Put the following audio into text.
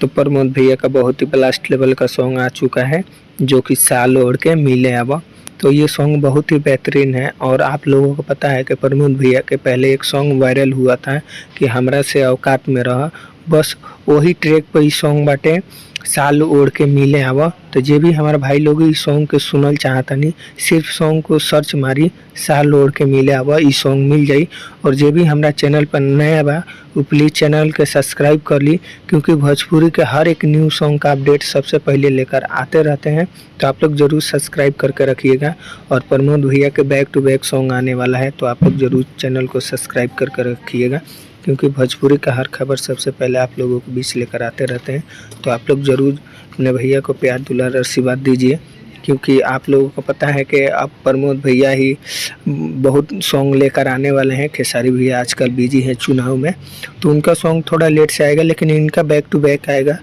तो प्रमोद भैया का बहुत ही ब्लास्ट लेवल का सॉन्ग आ चुका है जो कि साल ओढ़ के मिले अब। तो ये सॉन्ग बहुत ही बेहतरीन है और आप लोगों को पता है कि प्रमोद भैया के पहले एक सॉन्ग वायरल हुआ था कि हमरा से औकात में रह, बस वही ट्रैक पर ई सॉन्ग बाटे साल ओढ़ के मिले आवा। तो जे भी हमारा भाई लोग इस सॉन्ग के सुनल चाहतनी सिर्फ सॉन्ग को सर्च मारी साल ओढ़ के मिले आवा, ई सॉन्ग मिल जाई। और जे भी हमारा चैनल पर नया बा वो प्लीज़ चैनल के सब्सक्राइब कर ली, क्योंकि भोजपुरी के हर एक न्यू सॉन्ग का अपडेट सबसे पहले लेकर आते रहते हैं। तो आप लोग ज़रूर सब्सक्राइब करके रखिएगा। और प्रमोद भैया के बैक टू बैक सॉन्ग आने वाला है, तो आप लोग ज़रूर चैनल को सब्सक्राइब करके रखिएगा, क्योंकि भोजपुरी का हर खबर सबसे पहले आप लोगों के बीच लेकर आते रहते हैं। तो आप लोग ज़रूर अपने भैया को प्यार दुलार आशीर्वाद दीजिए, क्योंकि आप लोगों को पता है कि अब प्रमोद भैया ही बहुत सॉन्ग लेकर आने वाले हैं। खेसारी भैया आजकल बिजी हैं चुनाव में, तो उनका सॉन्ग थोड़ा लेट से आएगा, लेकिन इनका बैक टू बैक आएगा।